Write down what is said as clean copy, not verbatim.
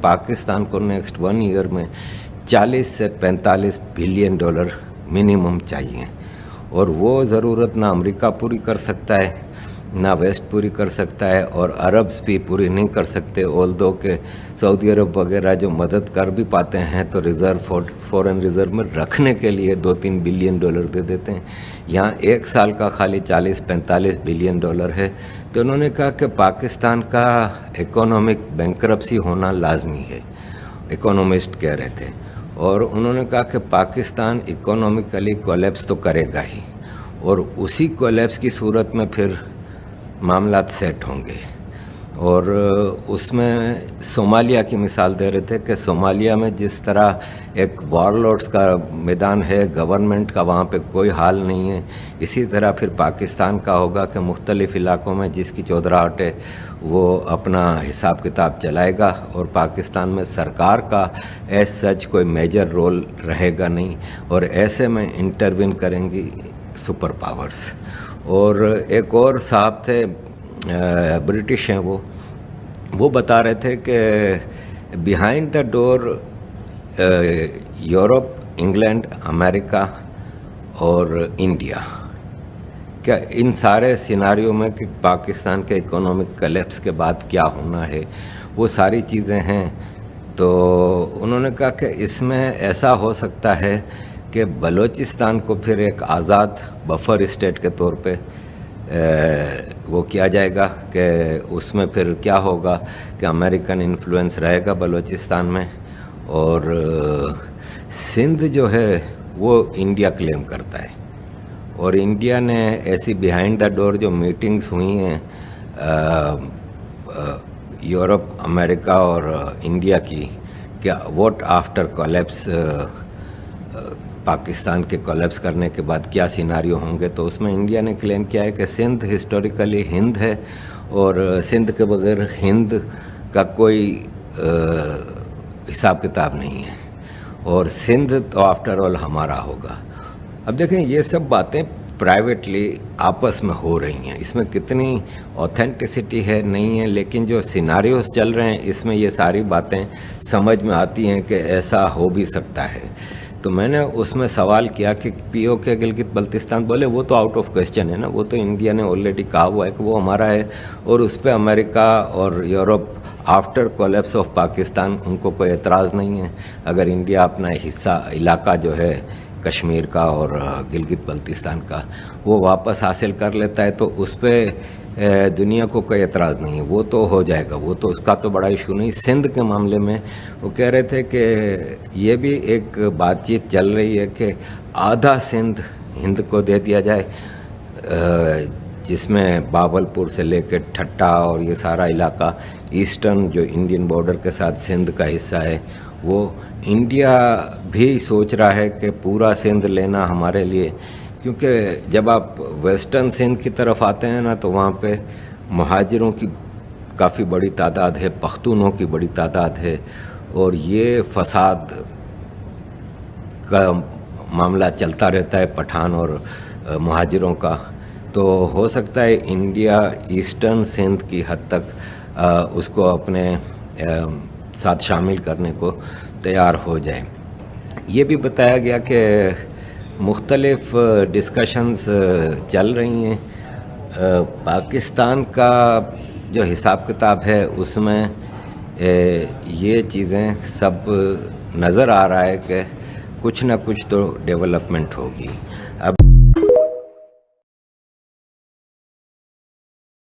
पाकिस्तान को next 1 year में 40 से 45 बिलियन डॉलर मिनिमम चाहिए, और वो ज़रूरत ना अमेरिका पूरी कर सकता है, ना वेस्ट पूरी कर सकता है, और अरब्स भी पूरी नहीं कर सकते। ऑल्दो के सऊदी अरब वगैरह जो मदद कर भी पाते हैं तो फॉरेन रिज़र्व में रखने के लिए 2-3 बिलियन डॉलर दे देते हैं। यहाँ 1 साल का खाली 40-45 बिलियन डॉलर है। तो उन्होंने कहा कि पाकिस्तान का इकोनॉमिक बैंकरप्सी होना लाजमी है, इकोनॉमिस्ट कह रहे थे। और उन्होंने कहा कि पाकिस्तान इकोनॉमिकली कोलैप्स तो करेगा ही, और उसी कोलैप्स की सूरत में फिर मामलात सेट होंगे। और उसमें सोमालिया की मिसाल दे रहे थे कि सोमालिया में जिस तरह एक वॉरलॉर्ड्स का मैदान है, गवर्नमेंट का वहाँ पे कोई हाल नहीं है, इसी तरह फिर पाकिस्तान का होगा कि मुख्तलिफ़ इलाक़ों में जिसकी चौधराहट है वो अपना हिसाब किताब चलाएगा, और पाकिस्तान में सरकार का एज सच कोई मेजर रोल रहेगा नहीं, और ऐसे में इंटरवीन करेंगी सुपर पावर्स। और एक और साहब थे, ब्रिटिश हैं, वो बता रहे थे कि behind the door Europe, England, America और इंडिया, क्या इन सारे सिनारियों में कि पाकिस्तान के इकोनॉमिक कलेप्स के बाद क्या होना है, वो सारी चीज़ें हैं। तो उन्होंने कहा कि इसमें ऐसा हो सकता है कि बलूचिस्तान को फिर एक आज़ाद बफर स्टेट के तौर पे वो किया जाएगा, कि उसमें फिर क्या होगा कि अमेरिकन इन्फ्लुएंस रहेगा बलूचिस्तान में, और सिंध जो है वो इंडिया क्लेम करता है। और इंडिया ने ऐसी बिहाइंड द डोर जो मीटिंग्स हुई हैं यूरोप, अमेरिका और इंडिया की, क्या व्हाट आफ्टर कोलैप्स, पाकिस्तान के कोलैप्स करने के बाद क्या सिनारियो होंगे, तो उसमें इंडिया ने क्लेम किया है कि सिंध हिस्टोरिकली हिंद है, और सिंध के बगैर हिंद का कोई हिसाब किताब नहीं है, और सिंध तो आफ्टर ऑल हमारा होगा। अब देखें, ये सब बातें प्राइवेटली आपस में हो रही हैं, इसमें कितनी ऑथेंटिसिटी है नहीं है, लेकिन जो सिनारियोस चल रहे हैं इसमें ये सारी बातें समझ में आती हैं कि ऐसा हो भी सकता है। तो मैंने उसमें सवाल किया कि POK गिलगित बल्तिस्तान, बोले वो तो आउट ऑफ क्वेश्चन है ना, वो तो इंडिया ने ऑलरेडी कहा हुआ है कि वो हमारा है, और उस पर अमेरिका और Europe after collapse of Pakistan उनको कोई एतराज़ नहीं है। अगर इंडिया अपना हिस्सा, इलाका जो है कश्मीर का और गिलगित बल्तिस्तान का, वो वापस हासिल कर लेता है तो उस पर दुनिया को कोई एतराज़ नहीं है, वो तो हो जाएगा, वो तो उसका तो बड़ा इशू नहीं। सिंध के मामले में वो कह रहे थे कि ये भी एक बातचीत चल रही है कि आधा सिंध हिंद को दे दिया जाए, जिसमें बावलपुर से लेकर ठट्टा और ये सारा इलाका ईस्टर्न जो इंडियन बॉर्डर के साथ सिंध का हिस्सा है, वो इंडिया भी सोच रहा है कि पूरा सिंध लेना हमारे लिए, क्योंकि जब आप वेस्टर्न सिंध की तरफ आते हैं ना तो वहाँ पे मुहाजिरों की काफ़ी बड़ी तादाद है, पख्तूनों की बड़ी तादाद है, और ये फसाद का मामला चलता रहता है, पठान और मुहाजिरों का। तो हो सकता है इंडिया ईस्टर्न सिंध की हद तक उसको अपने साथ शामिल करने को तैयार हो जाए। ये भी बताया गया कि मुख्तलिफ डिस्कशंस चल रही हैं। पाकिस्तान का जो हिसाब किताब है उसमें ये चीज़ें सब नज़र आ रहा है कि कुछ ना कुछ तो डेवलपमेंट होगी। अब